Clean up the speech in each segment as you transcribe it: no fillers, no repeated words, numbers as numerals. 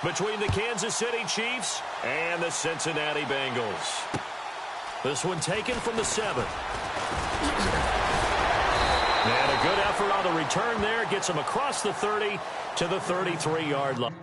between the Kansas City Chiefs and the Cincinnati Bengals. This one taken from the 7. And a good effort on the return there. Gets him across the 30 to the 33-yard line.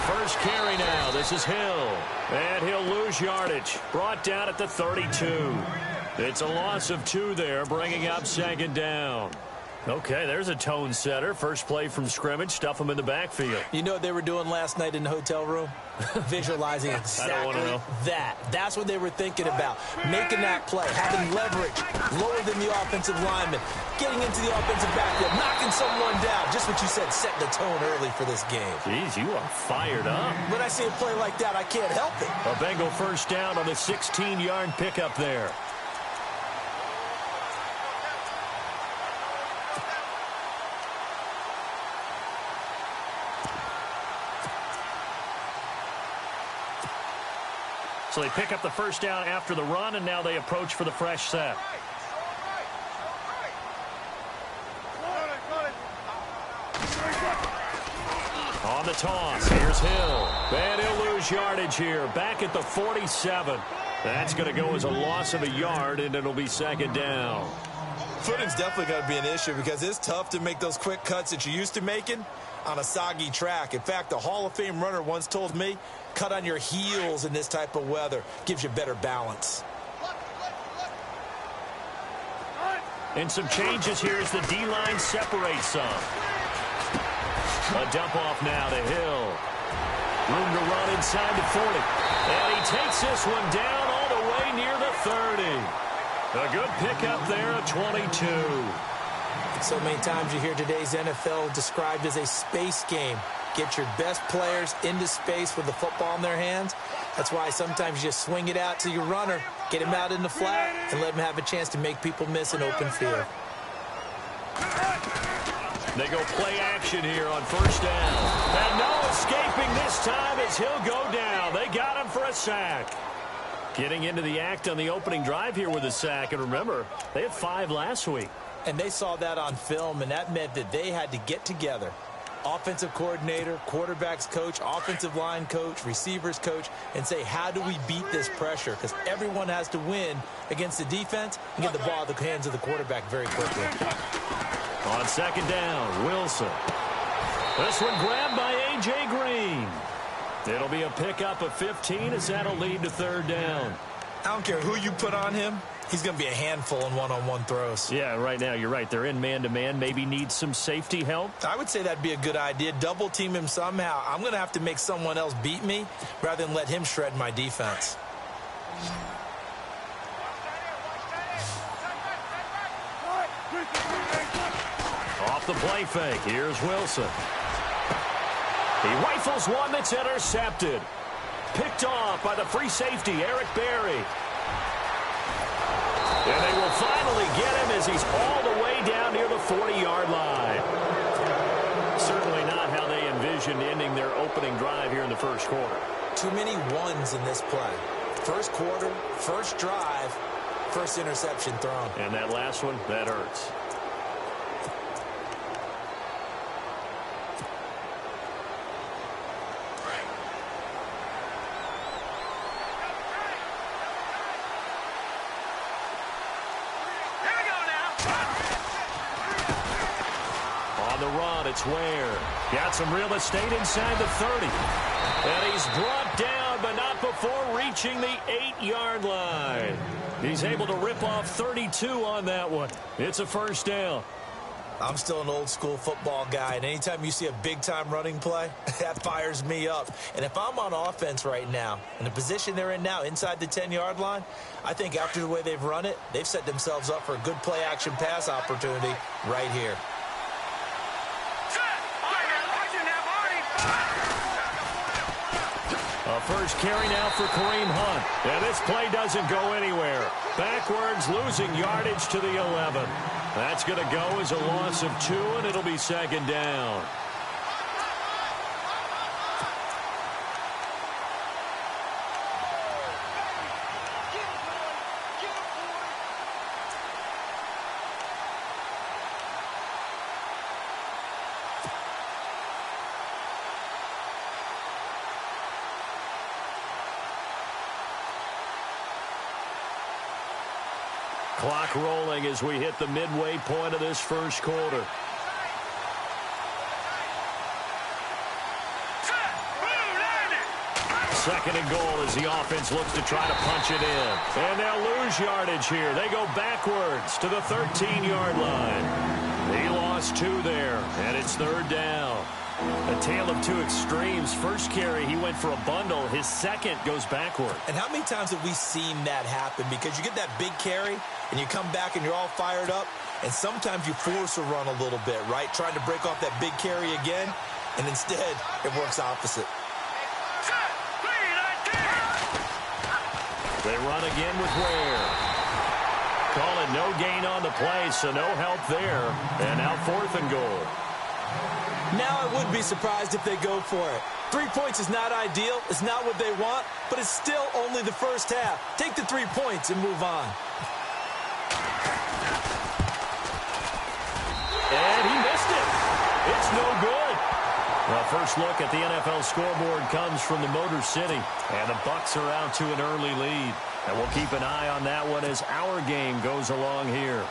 First carry now. This is Hill. And he'll lose yardage. Brought down at the 32. It's a loss of 2 there, bringing up 2nd down. Okay, there's a tone setter. First play from scrimmage. Stuff him in the backfield. You know what they were doing last night in the hotel room? Visualizing exactly that. That's what they were thinking about. Making that play, having leverage, lower than the offensive lineman, getting into the offensive backfield, knocking someone down. Just what you said, setting the tone early for this game. Jeez, you are fired up. When I see a play like that, I can't help it. A Bengal first down on the 16-yard pickup there. So they pick up the first down after the run, and now they approach for the fresh set. On the toss, here's Hill. And he'll lose yardage here, back at the 47. That's going to go as a loss of a yard, and it'll be 2nd down. Footing's definitely going to be an issue because it's tough to make those quick cuts that you're used to making on a soggy track. In fact, a Hall of Fame runner once told me, cut on your heels in this type of weather. Gives you better balance. And some changes here as the D-line separates some. A dump off now to Hill. Room to run inside the 40. And he takes this one down all the way near the 30. A good pickup there at 22. So many times you hear today's NFL described as a space game. Get your best players into space with the football in their hands. That's why sometimes you just swing it out to your runner, get him out in the flat, and let him have a chance to make people miss an open field. They go play action here on first down. And no escaping this time as he'll go down. They got him for a sack. Getting into the act on the opening drive here with a sack. And remember, they had 5 last week. And they saw that on film, and that meant that they had to get together. Offensive coordinator, quarterback's coach, offensive line coach, receivers coach, and say, how do we beat this pressure? Because everyone has to win against the defense and get the ball out of the hands of the quarterback very quickly. On 2nd down, Wilson. This one grabbed by A.J. Green. It'll be a pickup of 15 as that'll lead to 3rd down. I don't care who you put on him. He's going to be a handful in one-on-one throws. Yeah, right now, you're right. They're in man-to-man. Maybe need some safety help. I would say that'd be a good idea. Double team him somehow. I'm going to have to make someone else beat me rather than let him shred my defense. Off the play fake. Here's Wilson. He rifles one that's intercepted. Picked off by the free safety, Eric Berry. And they will finally get him as he's all the way down near the 40-yard line. Certainly not how they envisioned ending their opening drive here in the first quarter. Too many ones in this play. First quarter, first drive, first interception thrown. And that last one, that hurts. On the run, it's Ware. Got some real estate inside the 30. And he's brought down, but not before reaching the 8-yard line. He's able to rip off 32 on that one. It's a first down. I'm still an old-school football guy, and anytime you see a big-time running play, that fires me up. And if I'm on offense right now, in the position they're in now, inside the 10-yard line, I think after the way they've run it, they've set themselves up for a good play-action pass opportunity right here. A first carry now for Kareem Hunt. And this play doesn't go anywhere. Backwards, losing yardage to the 11. That's going to go as a loss of 2, and it'll be second down. Clock rolling as we hit the midway point of this first quarter. Second and goal as the offense looks to try to punch it in. And they'll lose yardage here. They go backwards to the 13-yard line. He lost 2 there, and it's third down. A tale of 2 extremes. First carry, he went for a bundle. His second goes backward. And how many times have we seen that happen? Because you get that big carry, and you come back and you're all fired up, and sometimes you force a run a little bit, right? Trying to break off that big carry again, and instead it works opposite. They run again with Ware. Calling no gain on the play, so no help there. And now 4th and goal. Now I would be surprised if they go for it. 3 points is not ideal. It's not what they want, but it's still only the first half. Take the 3 points and move on. And he missed it. It's no good. Well, first look at the NFL scoreboard comes from the Motor City. And the Bucks are out to an early lead. And we'll keep an eye on that one as our game goes along here.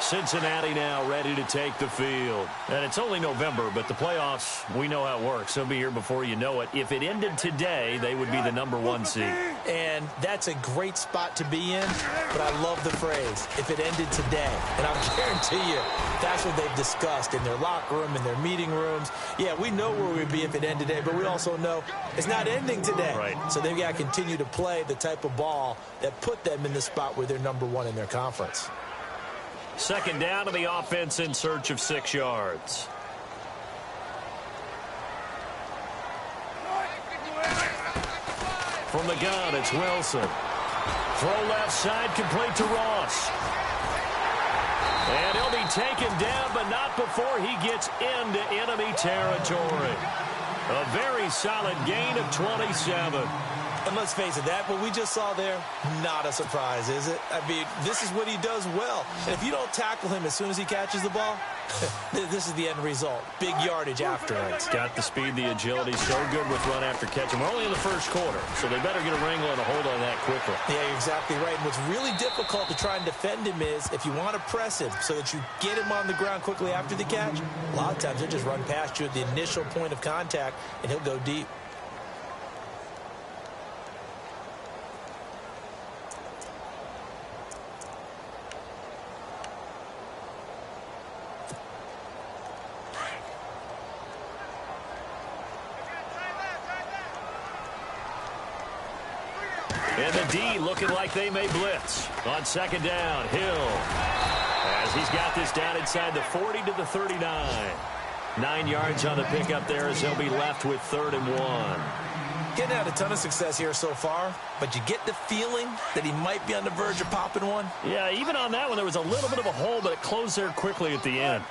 Cincinnati now ready to take the field. And it's only November, but the playoffs, we know how it works. They'll be here before you know it. If it ended today, they would be the #1 seed. And that's a great spot to be in, but I love the phrase, if it ended today. And I'll guarantee you, that's what they've discussed in their locker room, in their meeting rooms. Yeah, we know where we'd be if it ended today, but we also know it's not ending today. Right. So they've got to continue to play the type of ball that put them in the spot where they're #1 in their conference. Second down to the offense in search of 6 yards. From the gun, it's Wilson. Throw left side, complete to Ross. And he'll be taken down, but not before he gets into enemy territory. A very solid gain of 27. And let's face it, that what we just saw there, not a surprise, is it? I mean, this is what he does well. And if you don't tackle him as soon as he catches the ball, this is the end result. Big yardage afterwards. Got the speed, the agility, so good with run after catch. And we're only in the first quarter, so they better get a wrangle and a hold on that quickly. Yeah, you're exactly right. And what's really difficult to try and defend him is if you want to press him so that you get him on the ground quickly after the catch, a lot of times he'll just run past you at the initial point of contact, and he'll go deep. And the D looking like they may blitz. On second down, Hill. As he's got this down inside the 40 to the 39. 9 yards on the pickup there as he'll be left with 3rd and 1. Getting had a ton of success here so far, but you get the feeling that he might be on the verge of popping one. Yeah, even on that one, there was a little bit of a hole, but it closed there quickly at the end.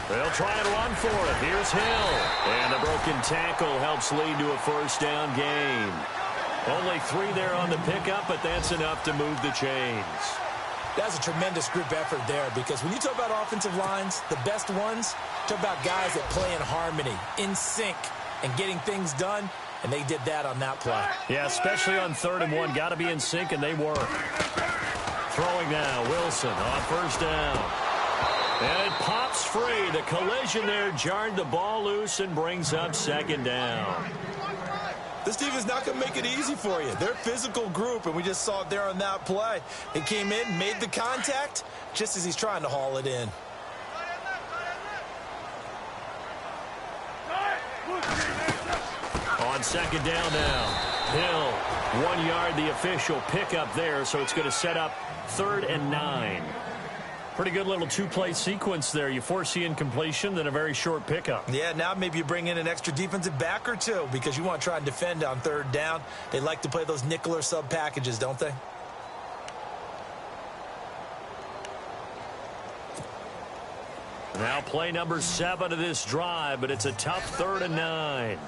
They'll try and run for it. Here's Hill. And a broken tackle helps lead to a first down gain. Only 3 there on the pickup, but that's enough to move the chains. That's a tremendous group effort there, because when you talk about offensive lines, the best ones, talk about guys that play in harmony, in sync, and getting things done. and they did that on that play. Yeah, especially on 3rd and 1. Got to be in sync, and they were. Throwing now, Wilson on 1st down. And it pops free. The collision there jarred the ball loose and brings up 2nd down. This team is not going to make it easy for you. They're a physical group, and we just saw it there on that play. He came in, made the contact, just as he's trying to haul it in. On 2nd down now, Hill, 1 yard, the official pickup there, so it's going to set up 3rd and 9. Pretty good little 2-play sequence there. You force the incompletion, then a very short pickup. Yeah, now maybe you bring in an extra defensive back or two because you want to try and defend on 3rd down. They like to play those nickel or sub packages, don't they? Now play number 7 of this drive, but it's a tough 3rd and 9.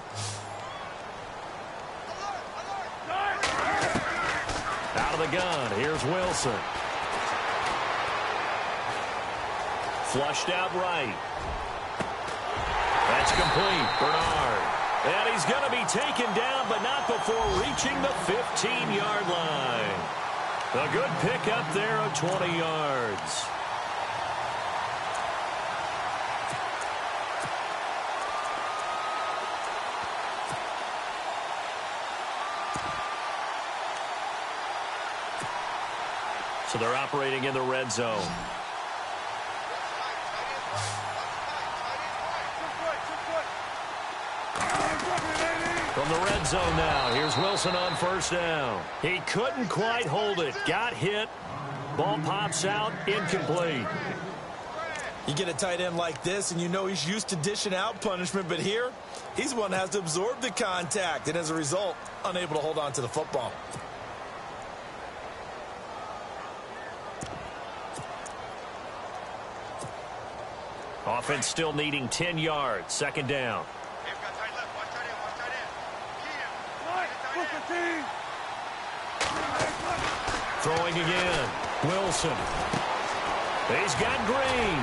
Out of the gun, here's Wilson. Flushed out right. That's complete. Bernard. And he's going to be taken down, but not before reaching the 15-yard line. A good pickup there of 20 yards. So they're operating in the red zone. From the red zone now, here's Wilson on 1st down. He couldn't quite hold it. Got hit. Ball pops out, incomplete. You get a tight end like this, and you know he's used to dishing out punishment, but here, he's the one that has to absorb the contact, and as a result, unable to hold on to the football. Offense still needing 10 yards. 2nd down. Throwing again. Wilson. He's got Green.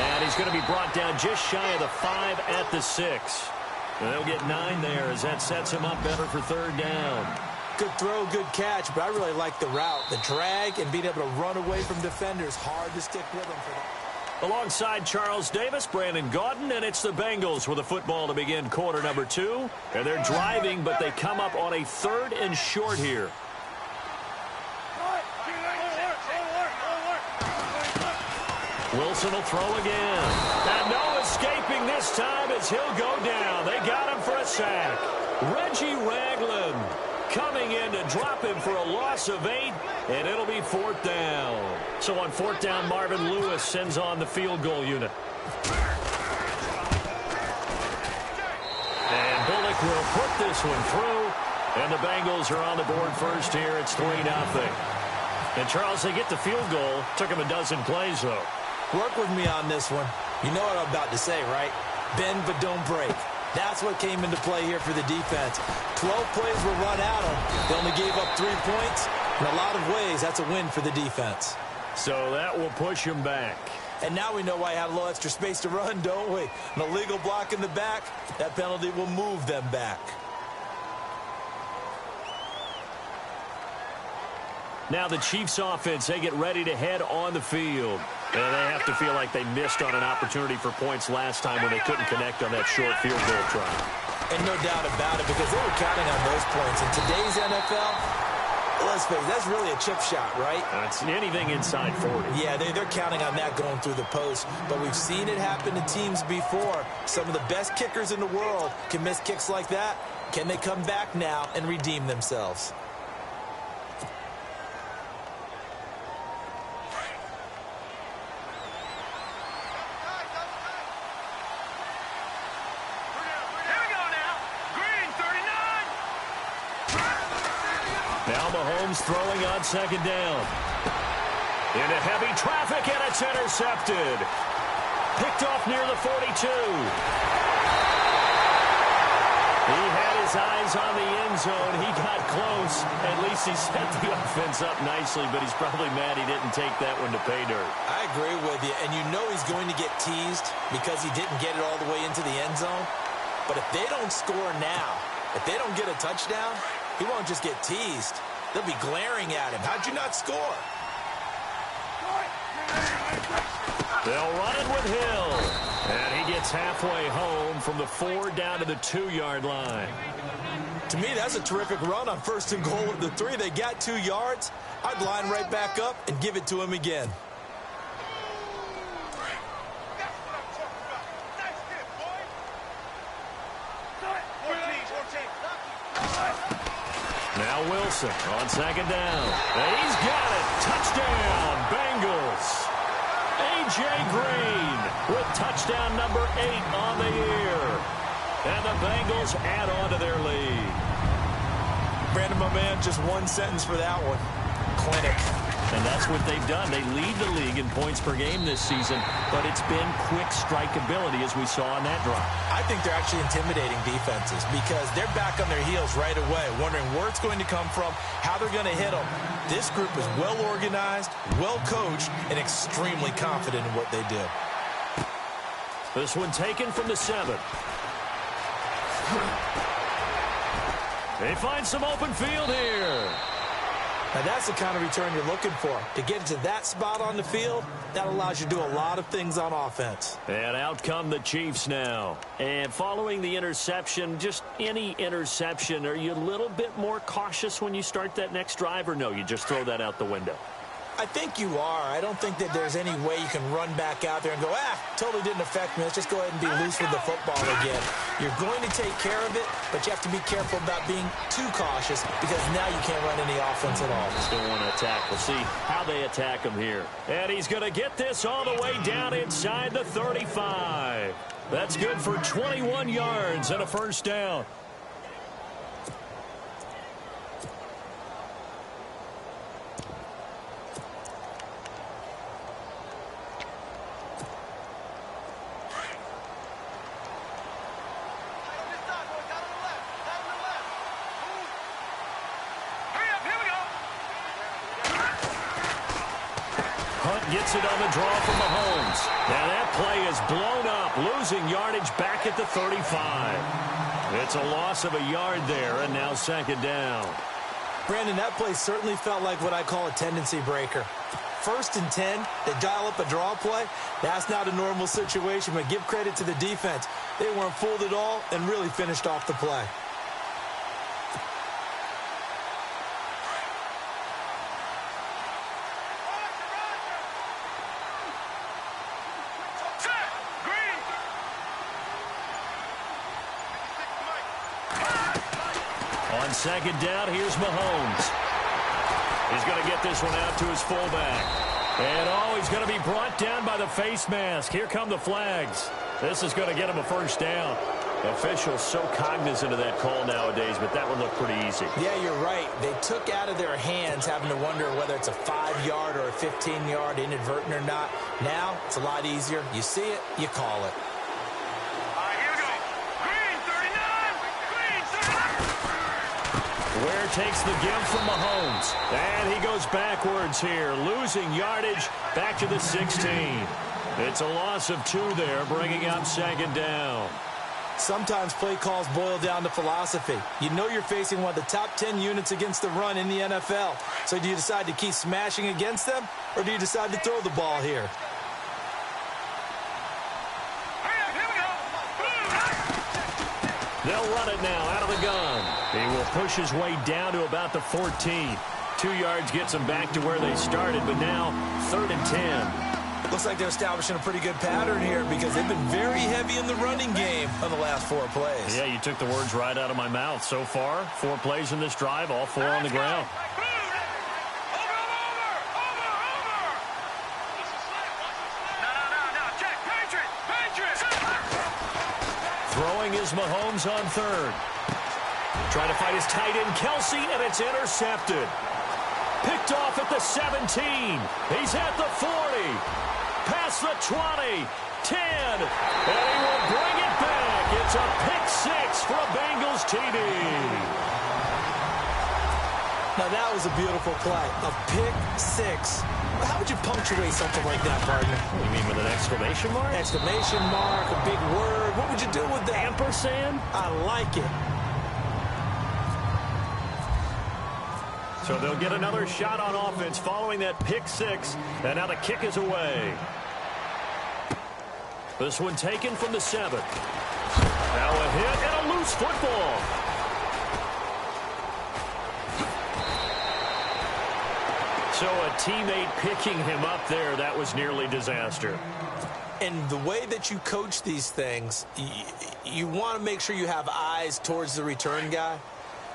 And he's going to be brought down just shy of the 5 at the 6. And they'll get 9 there as that sets him up better for 3rd down. Good throw, good catch, but I really like the route. The drag and being able to run away from defenders. Hard to stick with him for that. Alongside Charles Davis, Brandon Gaudin, and it's the Bengals with the football to begin quarter number 2. And they're driving, but they come up on a 3rd and short here. Wilson will throw again. And no escaping this time as he'll go down. They got him for a sack. Reggie Ragland coming in to drop him for a loss of 8, and it'll be 4th down. So on 4th down, Marvin Lewis sends on the field goal unit. And Bullock will put this one through, and the Bengals are on the board first here. It's 3-0. And Charles, they get the field goal. Took him a dozen plays, though. Work with me on this one. You know what I'm about to say, right? Bend but don't break. That's what came into play here for the defense. 12 plays were run at them. They only gave up 3 points. In a lot of ways, that's a win for the defense. So that will push him back. And now we know why I had a little extra space to run, don't we? An illegal block in the back, that penalty will move them back. Now the Chiefs offense, they get ready to head on the field. And they have to feel like they missed on an opportunity for points last time when they couldn't connect on that short field goal try. And no doubt about it, because they were counting on those points. In today's NFL, let's face it, that's really a chip shot, right? That's anything inside 40. Yeah, they're counting on that going through the post. But we've seen it happen to teams before. Some of the best kickers in the world can miss kicks like that. Can they come back now and redeem themselves? Now Mahomes throwing on 2nd down. Into heavy traffic, and it's intercepted. Picked off near the 42. He had his eyes on the end zone. He got close. At least he set the offense up nicely, but he's probably mad he didn't take that one to pay dirt. I agree with you, and you know he's going to get teased because he didn't get it all the way into the end zone. But if they don't score now, If they don't get a touchdown, he won't just get teased. They'll be glaring at him. How'd you not score? They'll run it with Hill. And he gets halfway home from the 4 down to the 2-yard line. To me, that's a terrific run on 1st and goal at the 3. They got 2 yards. I'd line right back up and give it to him again. Now Wilson on 2nd down. And he's got it. Touchdown, Bengals. A.J. Green with touchdown number 8 on the year. And the Bengals add on to their lead. Brandon, my man, just one sentence for that one. Clinic. And that's what they've done. They lead the league in points per game this season, but it's been quick strikeability as we saw on that drive. I think they're actually intimidating defenses because they're back on their heels right away, wondering where it's going to come from, how they're going to hit them. This group is well organized, well coached, and extremely confident in what they do. This one taken from the 7. They find some open field here. Now, that's the kind of return you're looking for. To get to that spot on the field, that allows you to do a lot of things on offense. And out come the Chiefs now. And following the interception, just any interception, are you a little bit more cautious when you start that next drive, or no, you just throw that out the window? I think you are. I don't think that there's any way you can run back out there and go, totally didn't affect me. Let's just go ahead and be loose with the football again. You're going to take care of it, but you have to be careful about being too cautious because now you can't run any offense at all. Still want to attack. We'll see how they attack him here. And he's going to get this all the way down inside the 35. That's good for 21 yards and a 1st down. Gets it on the draw from Mahomes. Now that play is blown up, losing yardage back at the 35. It's a loss of a yard there, and now 2nd down. Brandon, that play certainly felt like what I call a tendency breaker. 1st and 10, they dial up a draw play. That's not a normal situation, but give credit to the defense. They weren't fooled at all and really finished off the play. On 2nd down, here's Mahomes. He's going to get this one out to his fullback. And, he's going to be brought down by the face mask. Here come the flags. This is going to get him a 1st down. Officials so cognizant of that call nowadays, but that one looked pretty easy. Yeah, you're right. They took out of their hands having to wonder whether it's a 5-yard or a 15-yard inadvertent or not. Now, it's a lot easier. You see it, you call it. Ware takes the give from Mahomes. And he goes backwards here, losing yardage back to the 16. It's a loss of 2 there, bringing up 2nd down. Sometimes play calls boil down to philosophy. You know you're facing one of the top 10 units against the run in the NFL. So do you decide to keep smashing against them, or do you decide to throw the ball here? They'll run it now out of the gun. He will push his way down to about the 14. 2 yards gets him back to where they started, but now 3rd and 10. Looks like they're establishing a pretty good pattern here because they've been very heavy in the running game on the last 4 plays. Yeah, you took the words right out of my mouth. So far, 4 plays in this drive, all 4 on the ground. Throwing is Mahomes on 3rd. Trying to fight his tight end, Kelsey, and it's intercepted. Picked off at the 17. He's at the 40. Past the 20. 10. And he will bring it back. It's a pick 6 for a Bengals TD. Now that was a beautiful play. A pick 6. How would you punctuate something like that, partner? What do you mean, with an exclamation mark? Exclamation mark, a big word. What would you do with that? Ampersand? I like it. So they'll get another shot on offense following that pick six. And now the kick is away. This one taken from the 7. Now a hit and a loose football. So a teammate picking him up there, that was nearly disaster. And the way that you coach these things, you want to make sure you have eyes towards the return guy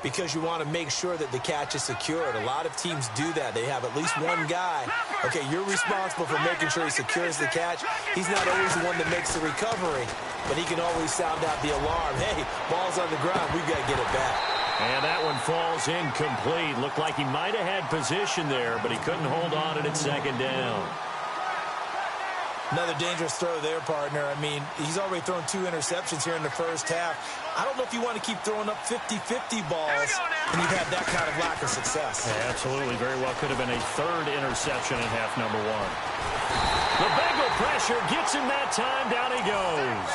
because you want to make sure that the catch is secured. A lot of teams do that. They have at least one guy. Okay, you're responsible for making sure he secures the catch. He's not always the one that makes the recovery, but he can always sound out the alarm. Hey, ball's on the ground. We've got to get it back. And that one falls incomplete. Looked like he might have had position there, but he couldn't hold on to it at second down. Another dangerous throw there, partner. I mean, he's already thrown 2 interceptions here in the first half. I don't know if you want to keep throwing up 50-50 balls when you've had that kind of lack of success. Yeah, absolutely. Very well could have been a 3rd interception in half number 1. The Bengal pressure gets him that time. Down he goes.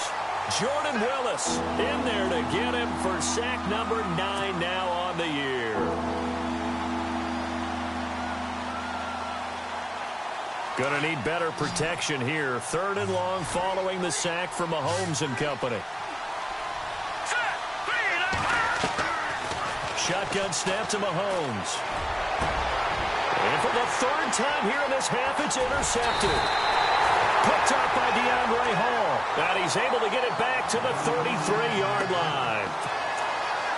Jordan Willis in there to get him for sack number 9 now on the year. Gonna need better protection here. 3rd and long following the sack from Mahomes and company. Shotgun snap to Mahomes. And for the 3rd time here in this half, it's intercepted. Picked up by DeAndre Hall. And he's able to get it back to the 33-yard line.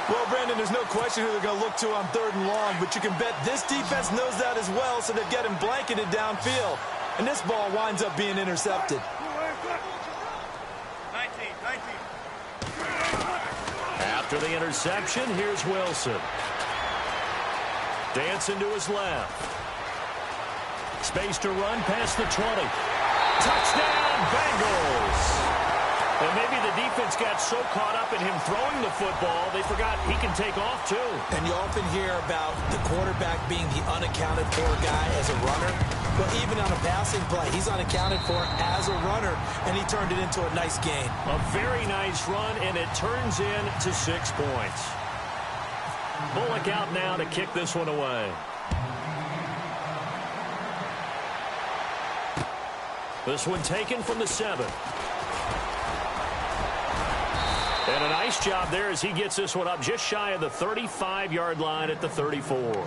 Well, Brandon, there's no question who they're going to look to on 3rd and long, but you can bet this defense knows that as well, so they've got him blanketed downfield. And this ball winds up being intercepted. 19. After the interception, here's Wilson. Dancing to his left. Space to run past the 20. Touchdown, Bengals! And maybe the defense got so caught up in him throwing the football, they forgot he can take off, too. And you often hear about the quarterback being the unaccounted for guy as a runner. Well, even on a passing play, he's unaccounted for as a runner, and he turned it into a nice gain. A very nice run, and it turns into 6 points. Bullock out now to kick this one away. This one taken from the 7. And a nice job there as he gets this one up just shy of the 35-yard line at the 34.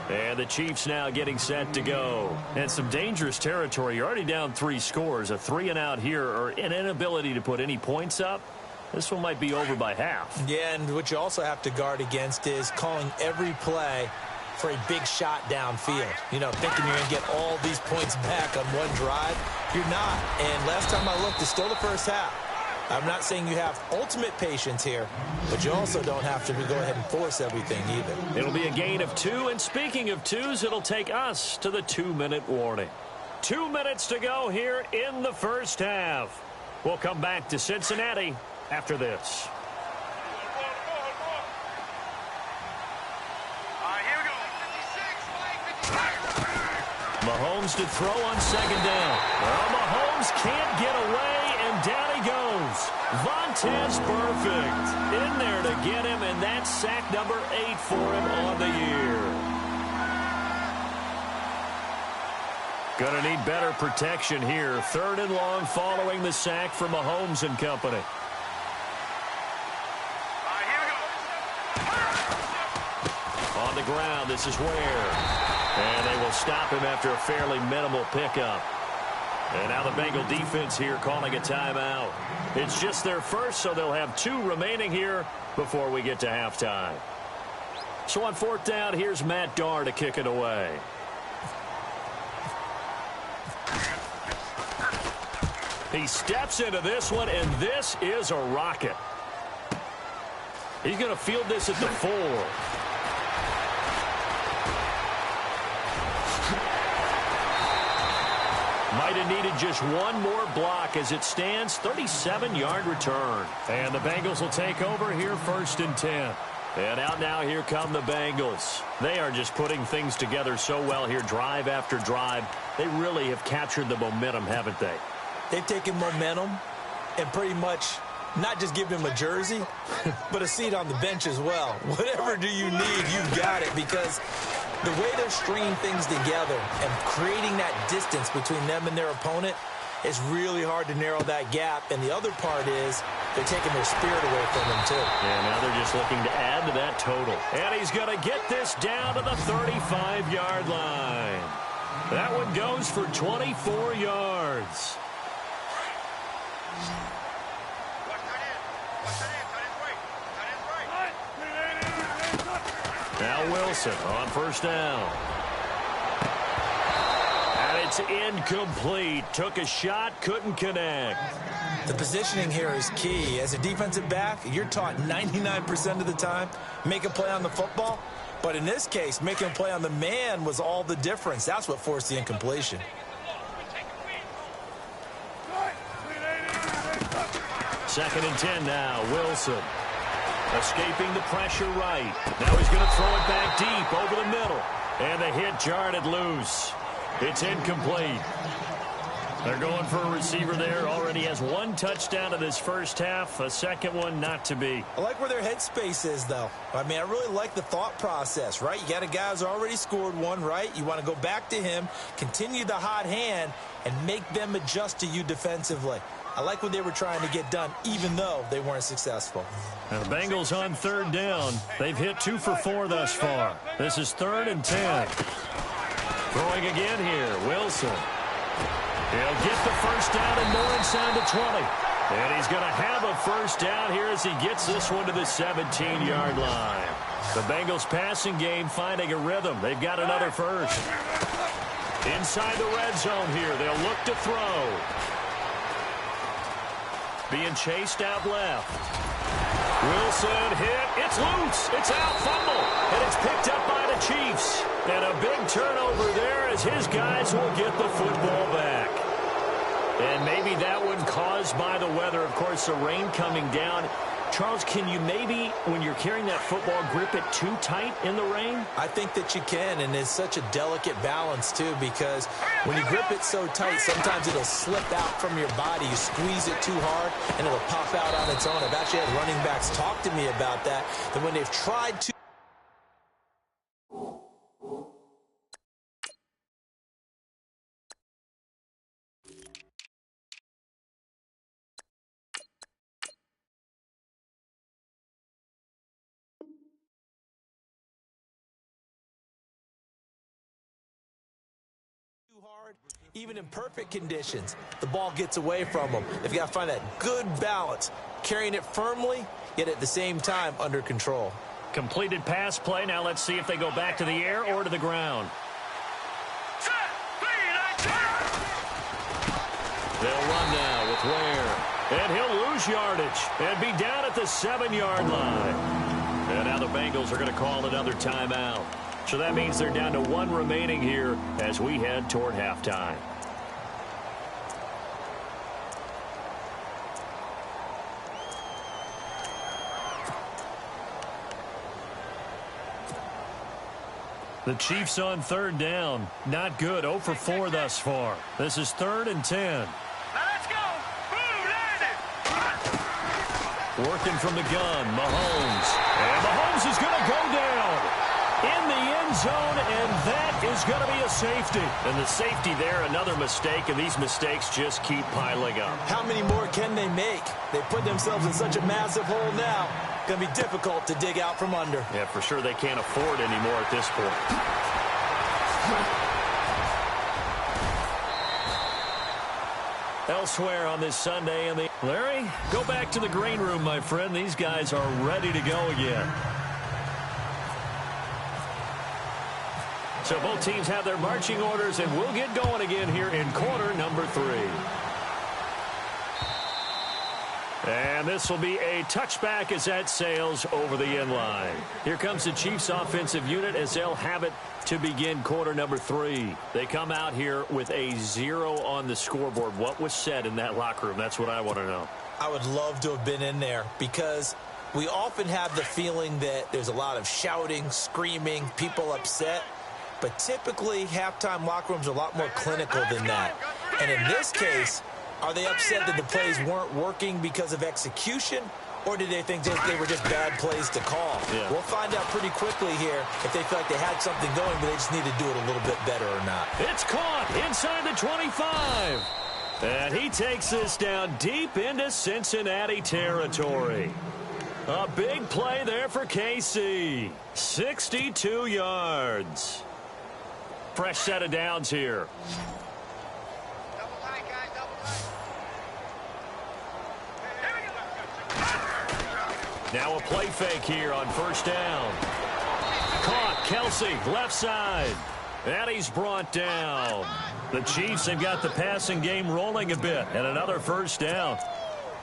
And the Chiefs now getting set to go. And some dangerous territory. You're already down 3 scores. A 3-and-out here or an inability to put any points up. This one might be over by half. Yeah, and what you also have to guard against is calling every play for a big shot downfield. You know, thinking you're going to get all these points back on one drive. You're not. And last time I looked, it's still the first half. I'm not saying you have ultimate patience here, but you also don't have to go ahead and force everything either. It'll be a gain of 2, and speaking of 2s, it'll take us to the 2-minute warning. 2 minutes to go here in the first half. We'll come back to Cincinnati after this. Mahomes to throw on 2nd down. Well, Mahomes can't get away, and down he goes. Vontaze Burfict in there to get him, and that's sack number 8 for him on the year. Gonna need better protection here. 3rd and long following the sack from Mahomes and company. On the ground, this is Ware. And they will stop him after a fairly minimal pickup. And now the Bengal defense here calling a timeout. It's just their first, so they'll have 2 remaining here before we get to halftime. So on 4th down, here's Matt Darr to kick it away. He steps into this one, and this is a rocket. He's going to field this at the 4. Might have needed just one more block as it stands. 37-yard return. And the Bengals will take over here 1st and 10. And out now, here come the Bengals. They are just putting things together so well here, drive after drive. They really have captured the momentum, haven't they? They've taken momentum and pretty much not just give him a jersey, but a seat on the bench as well. Whatever do you need, you've got it, because The way they're stringing things together and creating that distance between them and their opponent, it's really hard to narrow that gap. And the other part is they're taking their spirit away from them, too. And now they're just looking to add to that total. And he's going to get this down to the 35-yard line. That one goes for 24 yards. Now Wilson on first down. And it's incomplete. Took a shot, couldn't connect. The positioning here is key. As a defensive back, you're taught 99% of the time, make a play on the football. But in this case, making a play on the man was all the difference. That's what forced the incompletion. Second and 10 now, Wilson. Escaping the pressure right. Now he's going to throw it back deep over the middle. And the hit jarred it loose. It's incomplete. They're going for a receiver there. Already has one touchdown in this first half. A second one not to be. I like where their headspace is, though. I mean, I really like the thought process, right? You got a guy who's already scored one, right? You want to go back to him, continue the hot hand, and make them adjust to you defensively. I like what they were trying to get done, even though they weren't successful. Now the Bengals on third down. They've hit 2 for 4 thus far. This is 3rd and 10. Throwing again here, Wilson. He'll get the first down and more inside the 20. And he's going to have a first down here as he gets this one to the 17-yard line. The Bengals passing game finding a rhythm. They've got another first. Inside the red zone here. They'll look to throw. Being chased out left. Wilson hit. It's loose. It's out. Fumble. And it's picked up by the Chiefs. And a big turnover there as his guys will get the football back. And maybe that one caused by the weather. Of course, the rain coming down. Charles, can you maybe, when you're carrying that football, grip it too tight in the rain? I think that you can, and it's such a delicate balance, too, because when you grip it so tight, sometimes it'll slip out from your body. You squeeze it too hard, and it'll pop out on its own. I've actually had running backs talk to me about that when they've tried to. Hard, even in perfect conditions, the ball gets away from them. They've got to find that good balance, carrying it firmly, yet at the same time under control. Completed pass play. Now let's see if they go back to the air or to the ground. They'll run now with Ware. And he'll lose yardage and be down at the 7-yard line. And now the Bengals are going to call another timeout. So that means they're down to 1 remaining here as we head toward halftime. The Chiefs on third down. Not good. 0 for 4 thus far. This is 3rd and 10. Now let's go. Boom, landed. Working from the gun, Mahomes. And Mahomes is going to go down in the end zone, and that is going to be a safety. And the safety there, another mistake, and these mistakes just keep piling up. How many more can they make? They put themselves in such a massive hole now. Going to be difficult to dig out from under. Yeah, for sure they can't afford anymore at this point. Elsewhere on this Sunday, Larry, go back to the green room, my friend. These guys are ready to go again. So both teams have their marching orders, and we'll get going again here in quarter number 3. And this will be a touchback as that sails over the end line. Here comes the Chiefs offensive unit as they'll have it to begin quarter number 3. They come out here with a 0 on the scoreboard. What was said in that locker room? That's what I want to know. I would love to have been in there because we often have the feeling that there's a lot of shouting, screaming, people upset. But typically, halftime locker rooms are a lot more clinical than that. And in this case, are they upset that the plays weren't working because of execution? Or did they think they were just bad plays to call? Yeah. We'll find out pretty quickly here if they feel like they had something going, but they just need to do it a little bit better or not. It's caught inside the 25. And he takes this down deep into Cincinnati territory. A big play there for KC. 62 yards. Fresh set of downs here. Now a play fake here on first down. Caught, Kelsey, left side. And he's brought down. The Chiefs have got the passing game rolling a bit. And another first down.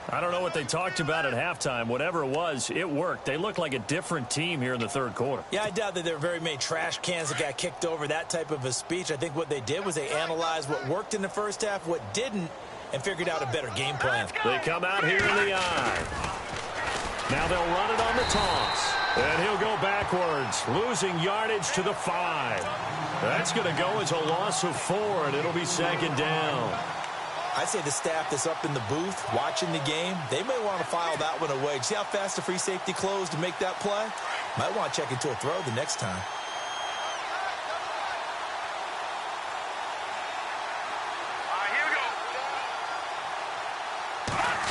I don't know what they talked about at halftime. Whatever it was, it worked. They look like a different team here in the third quarter. Yeah, I doubt that there were very many trash cans that got kicked over, that type of a speech. I think what they did was they analyzed what worked in the first half, what didn't, and figured out a better game plan. They come out here in the eye. Now they'll run it on the toss. And he'll go backwards, losing yardage to the 5. That's going to go as a loss of 4, and it'll be second down. I'd say the staff that's up in the booth watching the game, they may want to file that one away. See how fast the free safety closed to make that play? Might want to check into a throw the next time.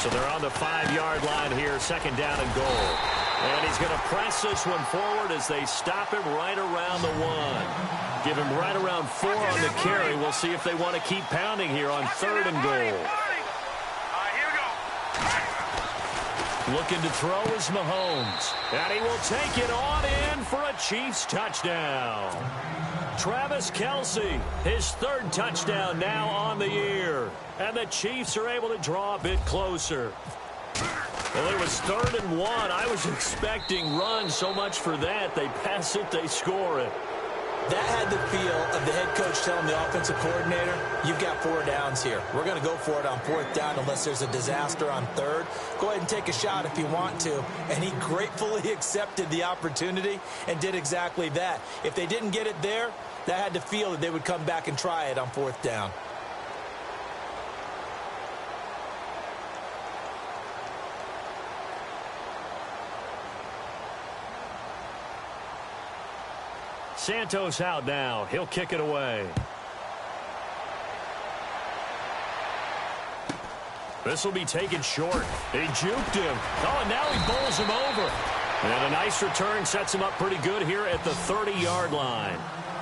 So they're on the 5-yard line here, second down and goal. And he's going to press this one forward as they stop him right around the 1. Give him right around 4 on the carry. We'll see if they want to keep pounding here on third and goal. Looking to throw is Mahomes. And he will take it on in for a Chiefs touchdown. Travis Kelce, his third touchdown now on the year. And the Chiefs are able to draw a bit closer. Well, it was 3rd and 1. I was expecting runs, so much for that. They pass it, they score it. That had the feel of the head coach telling the offensive coordinator, you've got 4 downs here. We're going to go for it on 4th down unless there's a disaster on 3rd. Go ahead and take a shot if you want to. And he gratefully accepted the opportunity and did exactly that. If they didn't get it there, that had the feel that they would come back and try it on 4th down. Santos out now. He'll kick it away. This will be taken short. He juked him. Oh, and now he bowls him over. And a nice return sets him up pretty good here at the 30-yard line.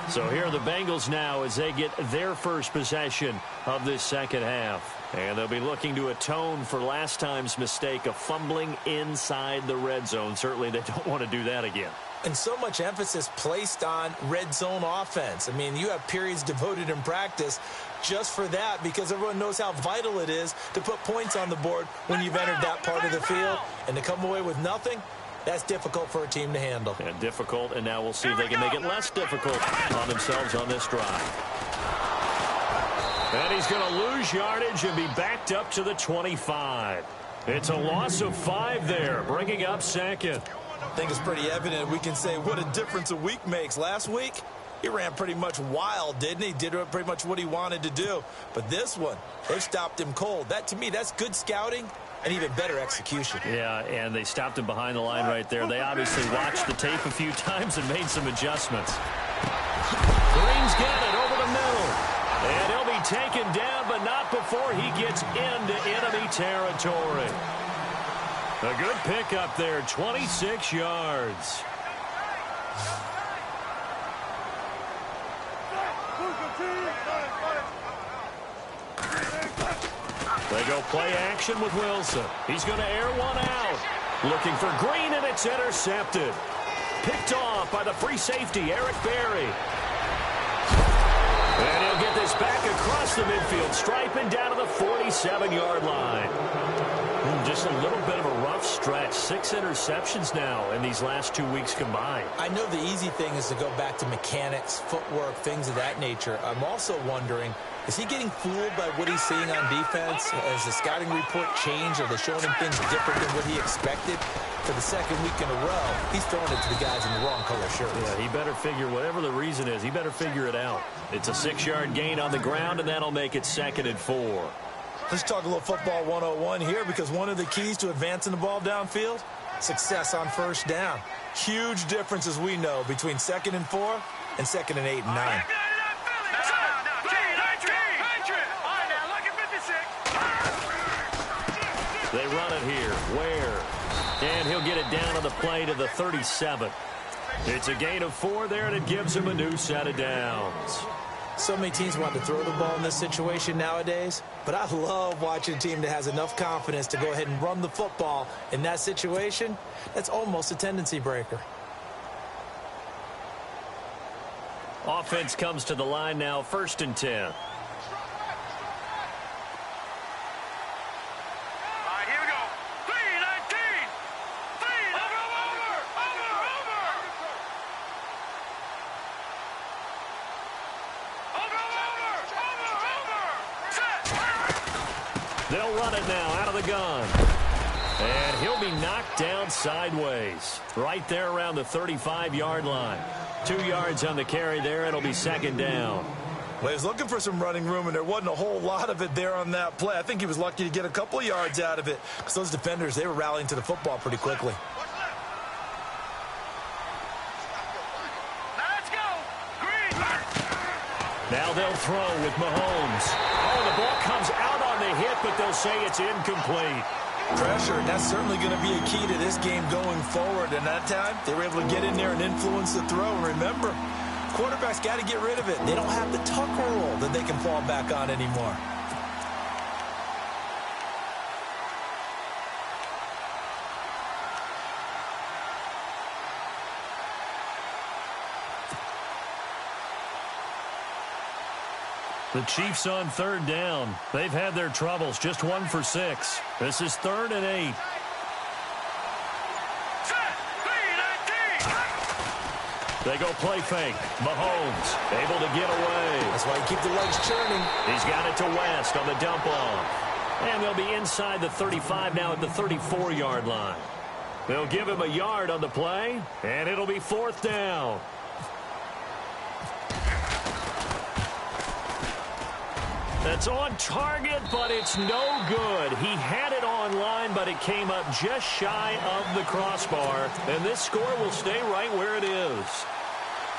So here are the Bengals now as they get their first possession of this second half. And they'll be looking to atone for last time's mistake of fumbling inside the red zone. Certainly they don't want to do that again. And so much emphasis placed on red zone offense. I mean, you have periods devoted in practice just for that because everyone knows how vital it is to put points on the board when you've entered that part of the field. And to come away with nothing, that's difficult for a team to handle. And difficult, and now we'll see if they can make it less difficult on themselves on this drive. And he's going to lose yardage and be backed up to the 25. It's a loss of 5 there, bringing up second. I think it's pretty evident we can say what a difference a week makes. Last week, he ran pretty much wild, didn't he? Did pretty much what he wanted to do. But this one, they've stopped him cold. That, to me, that's good scouting and even better execution. Yeah, and they stopped him behind the line right there. They obviously watched the tape a few times and made some adjustments. Green's got it over the middle. And he'll be taken down, but not before he gets into enemy territory. A good pickup there, 26 yards. They go play action with Wilson. He's going to air one out. Looking for Green, and it's intercepted. Picked off by the free safety, Eric Berry. And he'll get this back across the midfield, striping down to the 47-yard line. Just a little bit of a rough stretch. 6 interceptions now in these last 2 weeks combined. I know the easy thing is to go back to mechanics, footwork, things of that nature. I'm also wondering, is he getting fooled by what he's seeing on defense? Has the scouting report changed? Are they showing him things different than what he expected? For the second week in a row, he's throwing it to the guys in the wrong color shirts. Yeah, he better figure, whatever the reason is, he better figure it out. It's a 6-yard gain on the ground, and that'll make it 2nd and 4. Let's talk a little football 101 here, because one of the keys to advancing the ball downfield, success on first down. Huge difference, as we know, between 2nd and 4 and 2nd and 8 and 9. They run it here. Ware. And he'll get it down on the play to the 37. It's a gain of 4 there, and it gives him a new set of downs. So many teams want to throw the ball in this situation nowadays, but I love watching a team that has enough confidence to go ahead and run the football in that situation. That's almost a tendency breaker. Offense comes to the line now, 1st and 10. They'll run it now out of the gun. And he'll be knocked down sideways. Right there around the 35-yard line. 2 yards on the carry there. It'll be 2nd down. Well, he was looking for some running room, and there wasn't a whole lot of it there on that play. I think he was lucky to get a couple of yards out of it, because those defenders, they were rallying to the football pretty quickly. Now they'll throw with Mahomes. Oh, the ball comes out on the hit, but they'll say it's incomplete. Pressure, and that's certainly going to be a key to this game going forward. And that time, they were able to get in there and influence the throw. And remember, quarterbacks got to get rid of it. They don't have the Tucker rule that they can fall back on anymore. The Chiefs on 3rd down. They've had their troubles. Just 1 for 6. This is 3rd and 8. They go play fake. Mahomes able to get away. That's why you keep the legs churning. He's got it to West on the dump off. And they'll be inside the 35 now at the 34-yard line. They'll give him a yard on the play, and it'll be 4th down. That's on target, but it's no good. He had it on line, but it came up just shy of the crossbar. And this score will stay right where it is.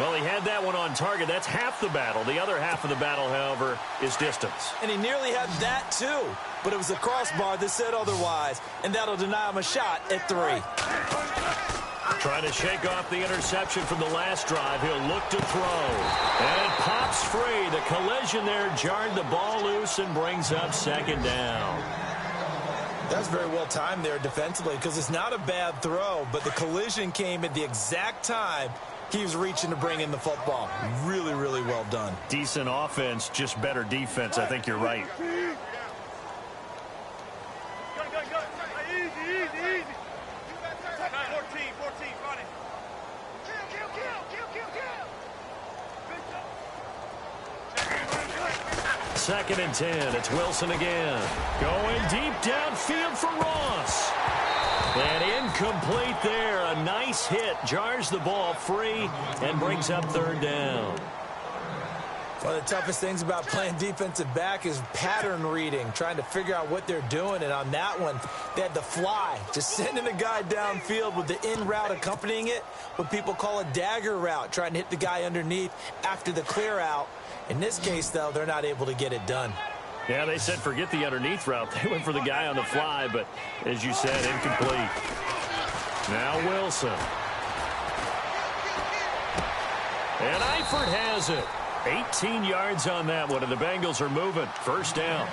Well, he had that one on target. That's half the battle. The other half of the battle, however, is distance. And he nearly had that, too. But it was the crossbar that said otherwise. And that'll deny him a shot at 3. Trying to shake off the interception from the last drive. He'll look to throw. And it pops free. The collision there jarred the ball loose and brings up 2nd down. That's very well timed there defensively, because it's not a bad throw, but the collision came at the exact time he was reaching to bring in the football. Really, really well done. Decent offense, just better defense. I think you're right. Second and 10. It's Wilson again. Going deep downfield for Ross. And incomplete there. A nice hit. Jars the ball free and brings up 3rd down. One of the toughest things about playing defensive back is pattern reading, trying to figure out what they're doing. And on that one, they had to fly, just sending a guy downfield with the in route accompanying it, what people call a dagger route, trying to hit the guy underneath after the clear out. In this case, though, they're not able to get it done. Yeah, they said forget the underneath route. They went for the guy on the fly, but as you said, incomplete. Now Wilson. And Eifert has it. 18 yards on that one, and the Bengals are moving. 1st down.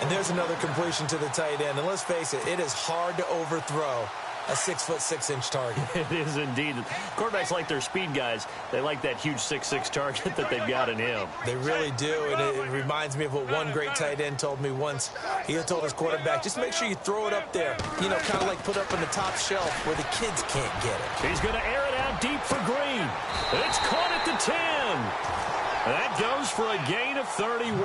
And there's another completion to the tight end. And let's face it, it is hard to overthrow a 6'6" target. It is indeed. Quarterbacks like their speed guys. They like that huge 6'6" target that they've got in him. They really do, and it reminds me of what one great tight end told me once. He had told his quarterback, just make sure you throw it up there, you know, kind of like put up on the top shelf where the kids can't get it. He's going to air it out deep for Green. It's caught at the 10. That goes for a gain of 31.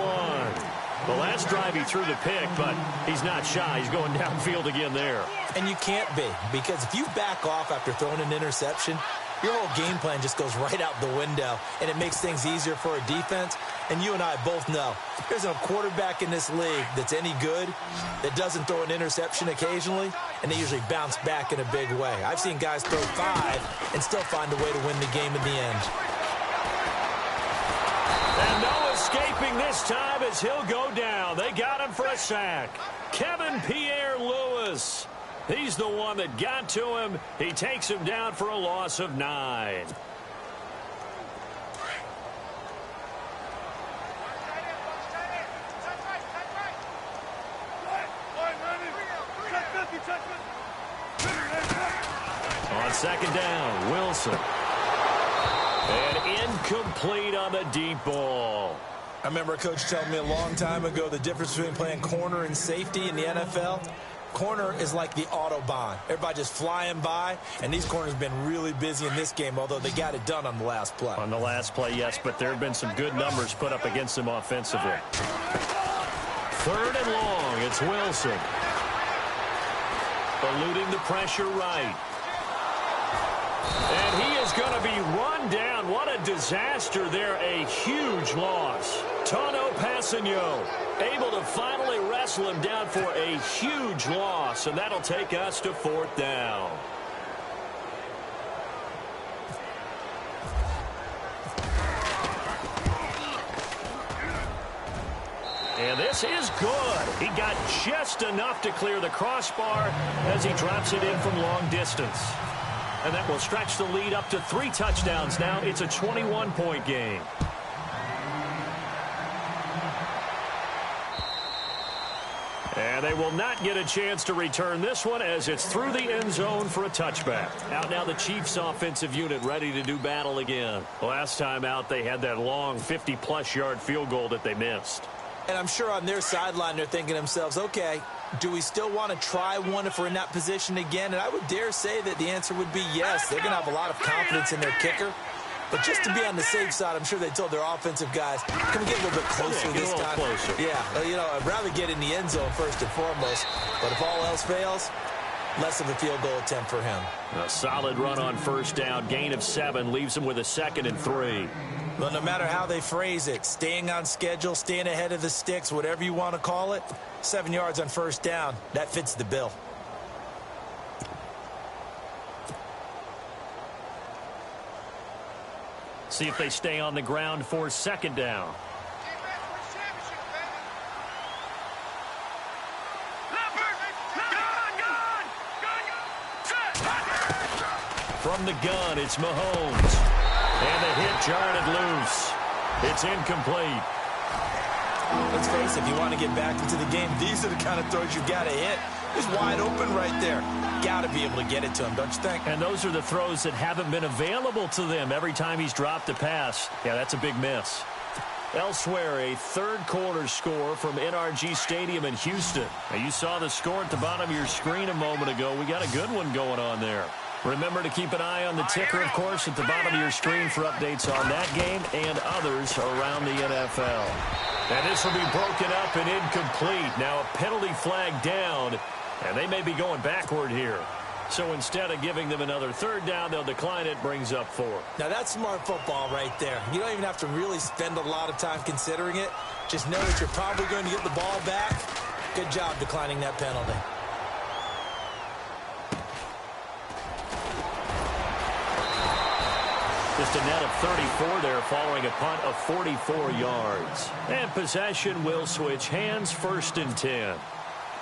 The last drive he threw the pick, but he's not shy. He's going downfield again there. And you can't be, because if you back off after throwing an interception, your whole game plan just goes right out the window, and it makes things easier for a defense. And you and I both know there's no quarterback in this league that's any good that doesn't throw an interception occasionally, and they usually bounce back in a big way. I've seen guys throw 5 and still find a way to win the game in the end. And no escaping this time as he'll go down. They got him for a sack. Kevin Pierre-Louis. He's the one that got to him. He takes him down for a loss of 9. On second down, Wilson. And incomplete on the deep ball. I remember a coach telling me a long time ago the difference between playing corner and safety in the NFL. Corner is like the Autobahn. Everybody just flying by, and these corners have been really busy in this game, although they got it done on the last play. On the last play, yes, but there have been some good numbers put up against them offensively. 3rd and long, it's Wilson. Eluding the pressure right. And he is going to be run down. What a disaster there. A huge loss. Tano Passigno able to finally wrestle him down for a huge loss, and that'll take us to 4th down. And this is good. He got just enough to clear the crossbar as he drops it in from long distance. And that will stretch the lead up to 3 touchdowns now. It's a 21-point game. And they will not get a chance to return this one as it's through the end zone for a touchback. Out now the Chiefs offensive unit ready to do battle again. Last time out they had that long 50-plus yard field goal that they missed. And I'm sure on their sideline they're thinking to themselves, okay, do we still want to try one if we're in that position again? And I would dare say that the answer would be yes. They're going to have a lot of confidence in their kicker. But just to be on the safe side, I'm sure they told their offensive guys, can we get a little bit closer this time? Closer. Yeah, you know, I'd rather get in the end zone first and foremost. But if all else fails, less of a field goal attempt for him. A solid run on 1st down. Gain of 7 leaves him with a 2nd and 3. Well, no matter how they phrase it, staying on schedule, staying ahead of the sticks, whatever you want to call it, 7 yards on 1st down, that fits the bill. See if they stay on the ground for 2nd down. From the gun, it's Mahomes. And the hit jarred it loose. It's incomplete. Let's face it, if you want to get back into the game, these are the kind of throws you've got to hit. He's wide open right there. Got to be able to get it to him, don't you think? And those are the throws that haven't been available to them every time he's dropped a pass. Yeah, that's a big miss. Elsewhere, a 3rd quarter score from NRG Stadium in Houston. Now, you saw the score at the bottom of your screen a moment ago. We got a good one going on there. Remember to keep an eye on the ticker, of course, at the bottom of your screen for updates on that game and others around the NFL. And this will be broken up and incomplete. Now a penalty flag down, and they may be going backward here. So instead of giving them another 3rd down, they'll decline it, brings up 4. Now that's smart football right there. You don't even have to really spend a lot of time considering it. Just know that you're probably going to get the ball back. Good job declining that penalty. Just a net of 34 there following a punt of 44 yards. And possession will switch hands, 1st and 10.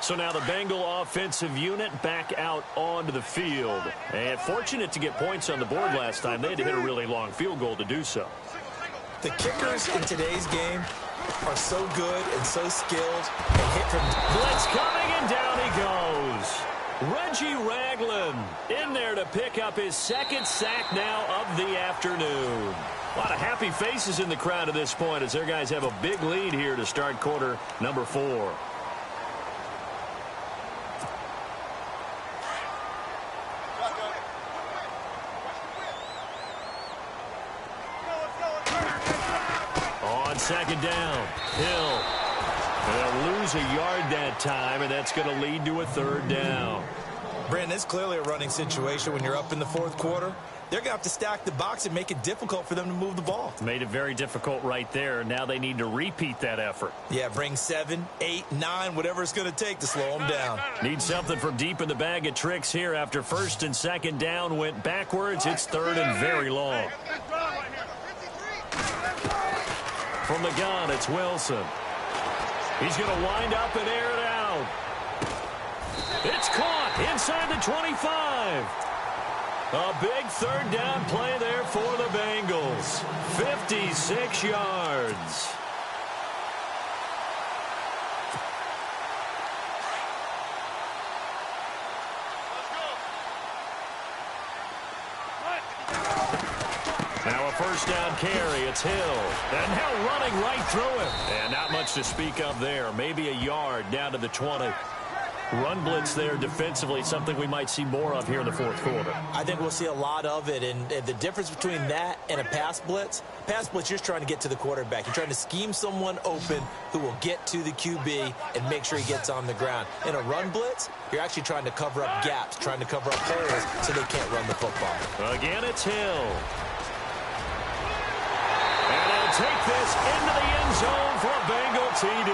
So now the Bengal offensive unit back out onto the field. And fortunate to get points on the board last time. They had to hit a really long field goal to do so. The kickers in today's game are so good and so skilled. And hit from blitz coming, and down he goes. Reggie Ragland in there to pick up his 2nd sack now of the afternoon. A lot of happy faces in the crowd at this point as their guys have a big lead here to start quarter number 4. On 2nd down, Hill. They'll lose a yard that time, and that's going to lead to a 3rd down. Brandon, it's clearly a running situation when you're up in the 4th quarter. they're going to have to stack the box and make it difficult for them to move the ball. Made it very difficult right there. Now they need to repeat that effort. Yeah, bring 7, 8, 9, whatever it's going to take to slow them down. Need something from deep in the bag of tricks here after first and second down went backwards. It's third and very long. From the gun, it's Wilson. He's going to wind up and air it out. It's caught inside the 25. A big third down play there for the Bengals. 56 yards. Now a first down carry. It's Hill. And now running right through him. And not much to speak of there. Maybe a yard down to the 20. Run blitz there defensively, something we might see more of here in the fourth quarter. I think we'll see a lot of it, and the difference between that and a pass blitz, you're just trying to get to the quarterback. You're trying to scheme someone open who will get to the QB and make sure he gets on the ground. In a run blitz, you're actually trying to cover up gaps, trying to cover up holes so they can't run the football. Again, it's Hill. And he'll take this into the end zone for a Bengal TD.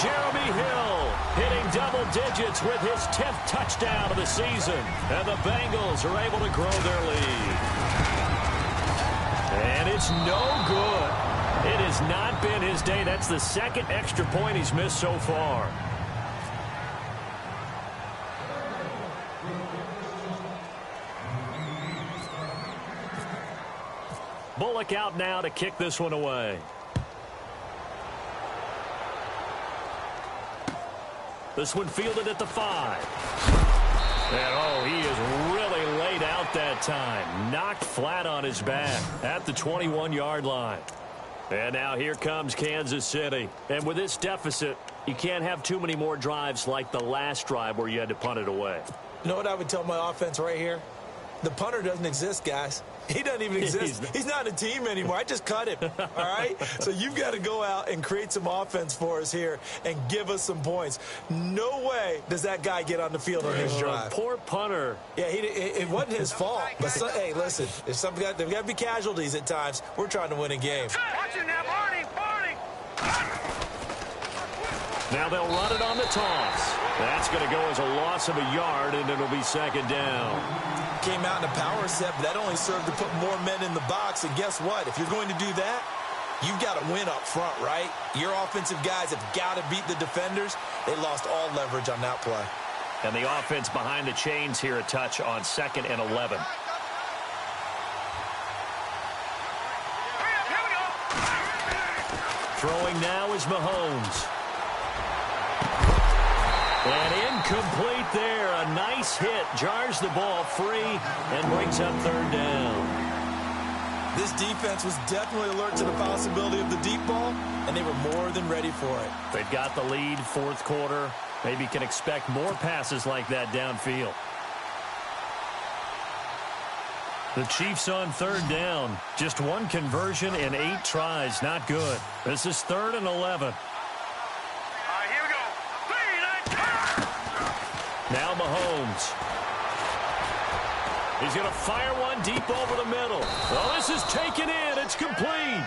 Jeremy Hill hitting double digits with his 10th touchdown of the season. And the Bengals are able to grow their lead. And it's no good. It has not been his day. That's the second extra point he's missed so far. Bullock out now to kick this one away. This one fielded at the 5. And, he is really laid out that time. Knocked flat on his back at the 21-yard line. And now here comes Kansas City. And with this deficit, you can't have too many more drives like the last drive where you had to punt it away. You know what I would tell my offense right here? The punter doesn't exist, guys. He doesn't even exist. He's not a team anymore. I just cut him, all right? So you've got to go out and create some offense for us here and give us some points. No way does that guy get on the field on his drive. Poor punter. Yeah, it wasn't his fault. But, hey, listen, there's got to be casualties at times. We're trying to win a game. Watch it now, Barney. Now they'll run it on the toss. That's going to go as a loss of a yard, and it'll be second down. Came out in a power set, but that only served to put more men in the box. And guess what? If you're going to do that, you've got to win up front, right? Your offensive guys have got to beat the defenders. They lost all leverage on that play. And the offense behind the chains here a touch on 2nd and 11. Throwing now is Mahomes. And incomplete there. A nice hit. Jars the ball free and brings up third down. This defense was definitely alert to the possibility of the deep ball, and they were more than ready for it. They've got the lead, fourth quarter. Maybe can expect more passes like that downfield. The Chiefs on third down. Just one conversion in 8 tries. Not good. This is 3rd and 11. Now Mahomes. He's going to fire one deep over the middle. Well, this is taken in. It's complete.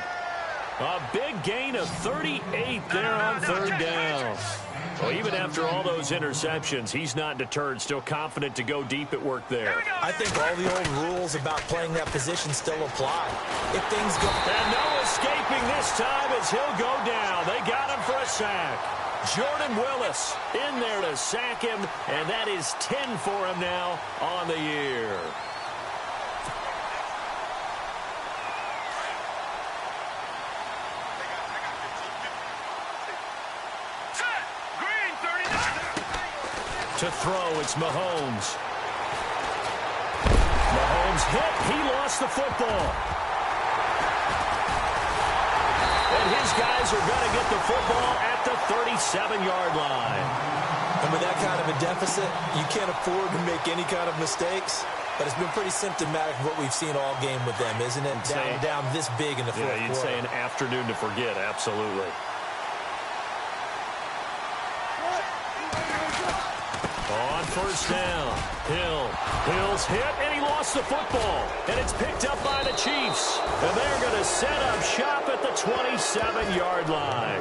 A big gain of 38 there on third down. Well, even after all those interceptions, he's not deterred. Still confident to go deep at work there. I think all the old rules about playing that position still apply. If things go... And no escaping this time as he'll go down. They got him for a sack. Jordan Willis in there to sack him, and that is 10 for him now on the year. To throw, it's Mahomes. Mahomes hit. He lost the football. And his guys are going to get the football at the 37-yard line. And with that kind of a deficit, you can't afford to make any kind of mistakes. But it's been pretty symptomatic of what we've seen all game with them, isn't it? Down this big in the fourth quarter. Yeah, you'd say an afternoon to forget, absolutely. On first down. Hill's hit, and he lost the football. And it's picked up by the Chiefs. And they're going to set up shop at the 27-yard line.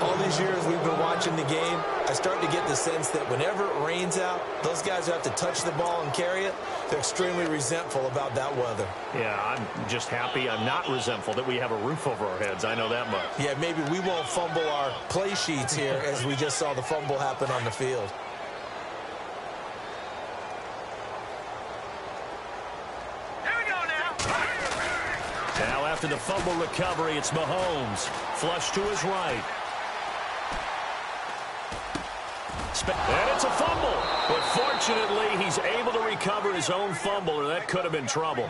All these years we've been watching the game, I start to get the sense that whenever it rains out, those guys who have to touch the ball and carry it, they're extremely resentful about that weather. Yeah, I'm just happy I'm not resentful that we have a roof over our heads. I know that much. Yeah, maybe we won't fumble our play sheets here as we just saw the fumble happen on the field. Here we go now. Now after the fumble recovery, it's Mahomes. Flush to his right. And it's a fumble. But fortunately, he's able to recover his own fumble, or that could have been trouble.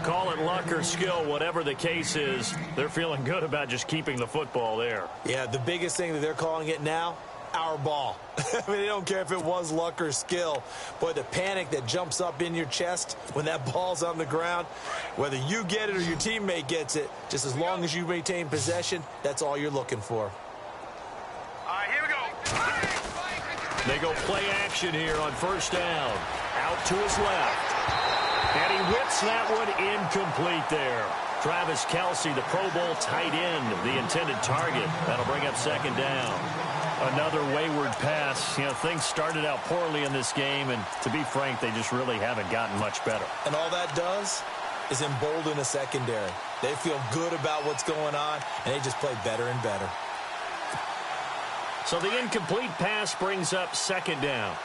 Call it luck or skill, whatever the case is, they're feeling good about just keeping the football there. Yeah, the biggest thing that they're calling it now, our ball. I mean, they don't care if it was luck or skill. Boy, the panic that jumps up in your chest when that ball's on the ground, whether you get it or your teammate gets it, just as long as you maintain possession, that's all you're looking for. All right, here we go. They go play action here on first down. Out to his left. And he whips that one incomplete there. Travis Kelce, the Pro Bowl tight end, the intended target. That'll bring up second down. Another wayward pass. You know, things started out poorly in this game, and to be frank, they just really haven't gotten much better. And all that does is embolden a secondary. They feel good about what's going on, and they just play better and better. So the incomplete pass brings up second down.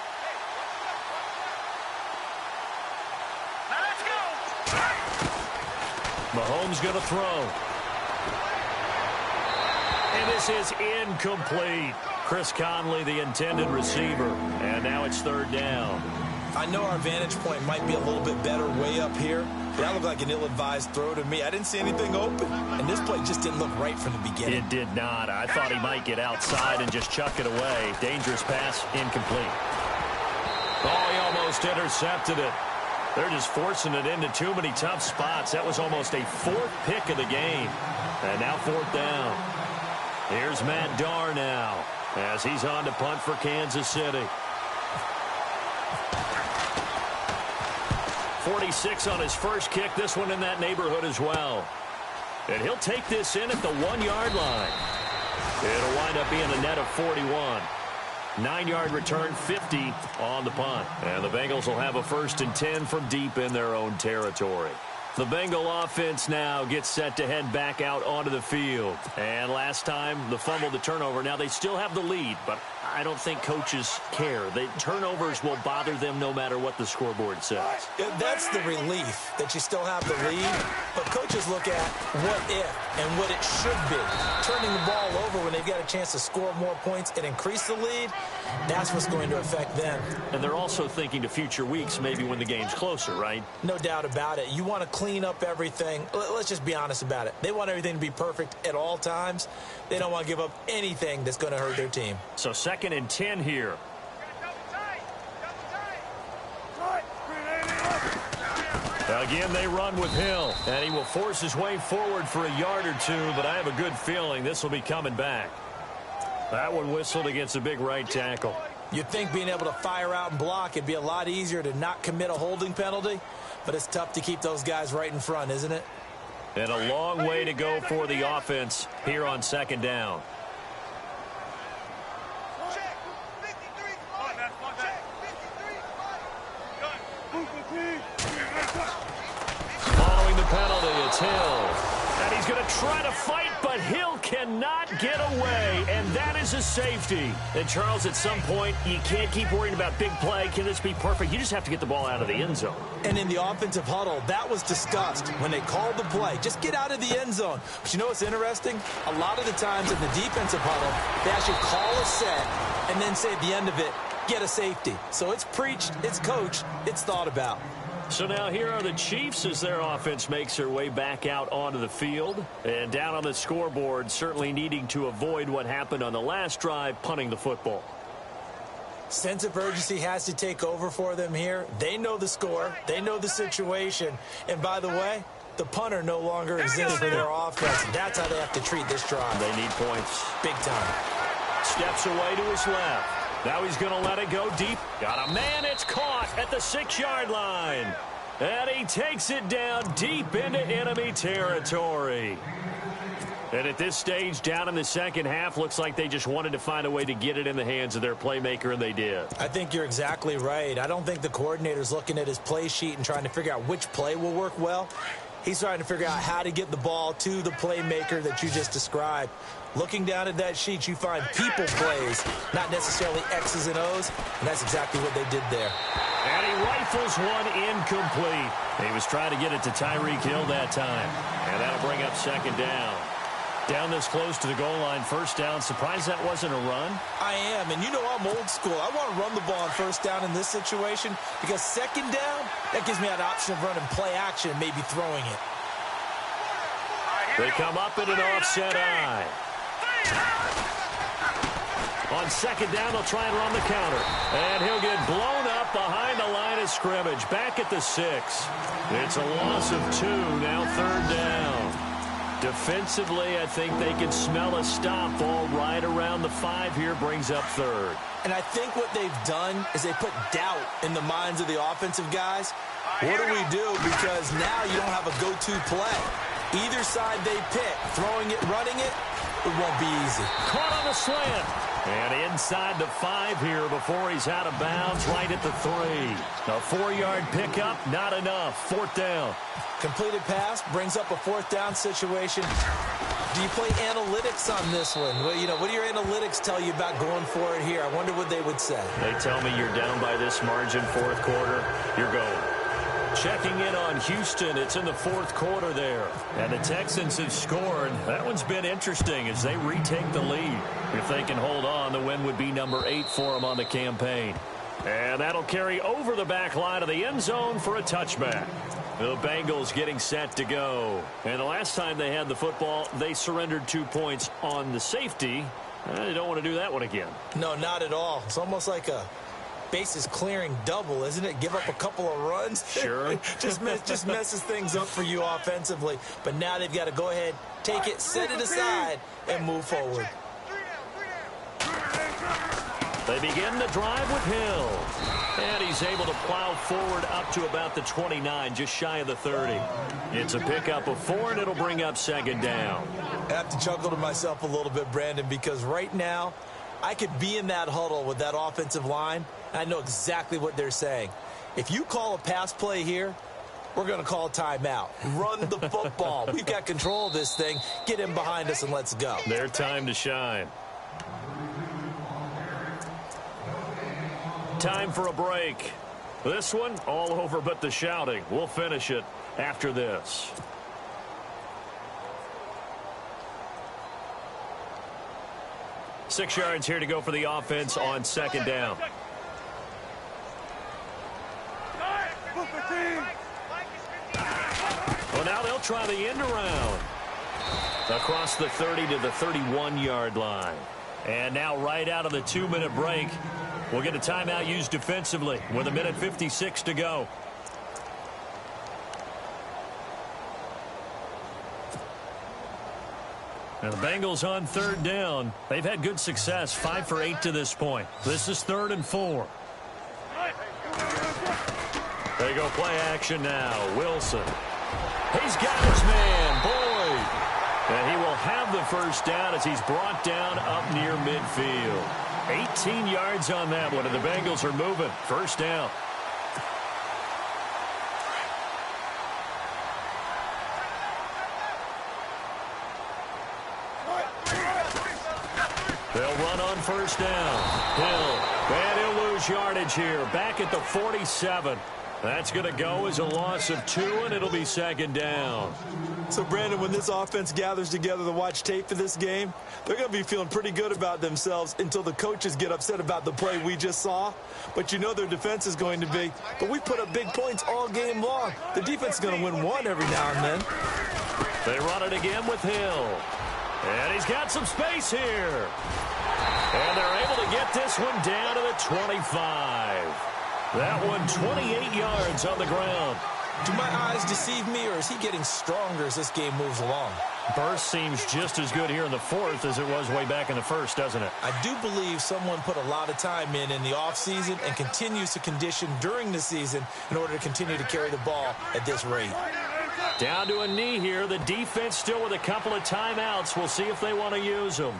Now let's go. Mahomes going to throw. And this is incomplete. Chris Conley, the intended receiver. And now it's third down. I know our vantage point might be a little bit better way up here, but that looked like an ill-advised throw to me. I didn't see anything open, and this play just didn't look right from the beginning. It did not. I thought he might get outside and just chuck it away. Dangerous pass, incomplete. Oh, he almost intercepted it. They're just forcing it into too many tough spots. That was almost a fourth pick of the game. And now fourth down. Here's Matt Darr now as he's on to punt for Kansas City. 46 on his first kick. This one in that neighborhood as well. And he'll take this in at the 1-yard line. It'll wind up being a net of 41. 9-yard return, 50 on the punt. And the Bengals will have a 1st and 10 from deep in their own territory. The Bengal offense now gets set to head back out onto the field. And last time, the fumble, the turnover. Now, they still have the lead, but I don't think coaches care. The turnovers will bother them no matter what the scoreboard says. That's the relief, that you still have the lead. But coaches look at what if and what it should be. Turning the ball over when they've got a chance to score more points and increase the lead, that's what's going to affect them. And they're also thinking to future weeks, maybe when the game's closer, right? No doubt about it. You want to clean up everything. Let's just be honest about it. They want everything to be perfect at all times. They don't want to give up anything that's going to hurt their team. So 2nd and 10 here. Again, they run with Hill, and he will force his way forward for a yard or two, but I have a good feeling this will be coming back. That one whistled against a big right tackle. You'd think being able to fire out and block it'd be a lot easier to not commit a holding penalty, but it's tough to keep those guys right in front, isn't it? And a long way to go for the offense here on 2nd down. Following the penalty, it's Hill. And he's going to try to fight, but Hill cannot get away, and that is a safety. And, Charles, at some point, you can't keep worrying about big play. Can this be perfect? You just have to get the ball out of the end zone. And in the offensive huddle, that was discussed when they called the play. Just get out of the end zone. But you know what's interesting? A lot of the times in the defensive huddle, they actually call a set and then say at the end of it, get a safety. So it's preached, it's coached, it's thought about. So now here are the Chiefs as their offense makes their way back out onto the field. And down on the scoreboard, certainly needing to avoid what happened on the last drive, punting the football. Sense of urgency has to take over for them here. They know the score. They know the situation. And by the way, the punter no longer exists for their offense. That's how they have to treat this drive. They need points. Big time. Steps away to his left. Now he's going to let it go deep. Got a man. It's caught at the 6-yard line. And he takes it down deep into enemy territory. And at this stage, down in the second half, looks like they just wanted to find a way to get it in the hands of their playmaker, and they did. I think you're exactly right. I don't think the coordinator's looking at his play sheet and trying to figure out which play will work well. He's trying to figure out how to get the ball to the playmaker that you just described. Looking down at that sheet, you find people plays, not necessarily X's and O's, and that's exactly what they did there. And he rifles one incomplete. He was trying to get it to Tyreek Hill that time, and that'll bring up second down. Down this close to the goal line, first down. Surprised that wasn't a run? I am, and you know I'm old school. I want to run the ball on first down in this situation because second down, that gives me an option of running play action and maybe throwing it. They come up in an offset eye. On second down, they'll try and run the counter. And he'll get blown up behind the line of scrimmage. Back at the 6. It's a loss of 2, now third down. Defensively, I think they can smell a stop ball right around the 5 here, brings up third. And I think what they've done is they put doubt in the minds of the offensive guys. What do we do? Because now you don't have a go-to play. Either side they pick, throwing it, running it, it won't be easy. Caught on the slant. And inside the 5 here before he's out of bounds, right at the 3. A 4-yard pickup, not enough. Fourth down. Completed pass brings up a fourth down situation. Do you play analytics on this one? Well, you know, what do your analytics tell you about going for it here? I wonder what they would say. They tell me you're down by this margin, fourth quarter, you're going. Checking in on Houston. It's in the fourth quarter there. And the Texans have scored. That one's been interesting as they retake the lead. If they can hold on, the win would be number 8 for them on the campaign. And that'll carry over the back line of the end zone for a touchback. The Bengals getting set to go. And the last time they had the football, they surrendered 2 points on the safety. They don't want to do that one again. No, not at all. It's almost like a bases clearing double, isn't it? Give up a couple of runs. Sure. just messes things up for you offensively. But now they've got to go ahead, take it, set it aside, and move forward. They begin the drive with Hill. And he's able to plow forward up to about the 29, just shy of the 30. It's a pickup of 4, and it'll bring up second down. I have to chuckle to myself a little bit, Brandon, because right now I could be in that huddle with that offensive line, and I know exactly what they're saying. If you call a pass play here, we're going to call timeout. Run the football. We've got control of this thing. Get him behind us and let's go. Their time to shine. Time for a break. This one, all over but the shouting. We'll finish it after this. Six yards here to go for the offense on second down. Well, now they'll try the end around. Across the 30 to the 31-yard line. And now right out of the 2-minute break, we'll get a timeout used defensively with 1:56 to go. And the Bengals on third down. They've had good success, 5 for 8 to this point. This is 3rd and 4. They go play action now. Wilson. He's got his man, Boyd. And he will have the first down as he's brought down up near midfield. 18 yards on that one, and the Bengals are moving. First down. They'll run on first down. Hill. And he'll lose yardage here. Back at the 47. That's going to go as a loss of 2, and it'll be second down. So, Brandon, when this offense gathers together to watch tape for this game, they're going to be feeling pretty good about themselves until the coaches get upset about the play we just saw. But you know their defense is going to be, but we put up big points all game long. The defense is going to win one every now and then. They run it again with Hill. And he's got some space here. And they're able to get this one down to the 25. That one 28 yards on the ground. Do my eyes deceive me, or is he getting stronger as this game moves along? Burst seems just as good here in the fourth as it was way back in the first, doesn't it? I do believe someone put a lot of time in the offseason and continues to condition during the season in order to continue to carry the ball at this rate. Down to a knee here. The defense still with a couple of timeouts. We'll see if they want to use them.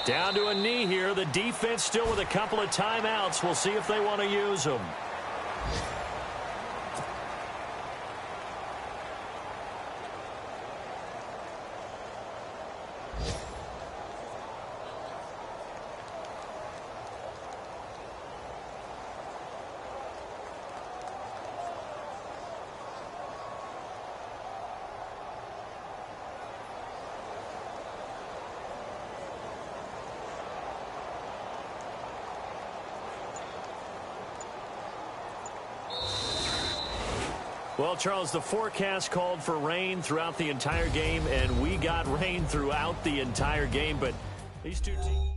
Down to a knee here. The defense still with a couple of timeouts. We'll see if they want to use them. Well, Charles, the forecast called for rain throughout the entire game, and we got rain throughout the entire game, but these two teams...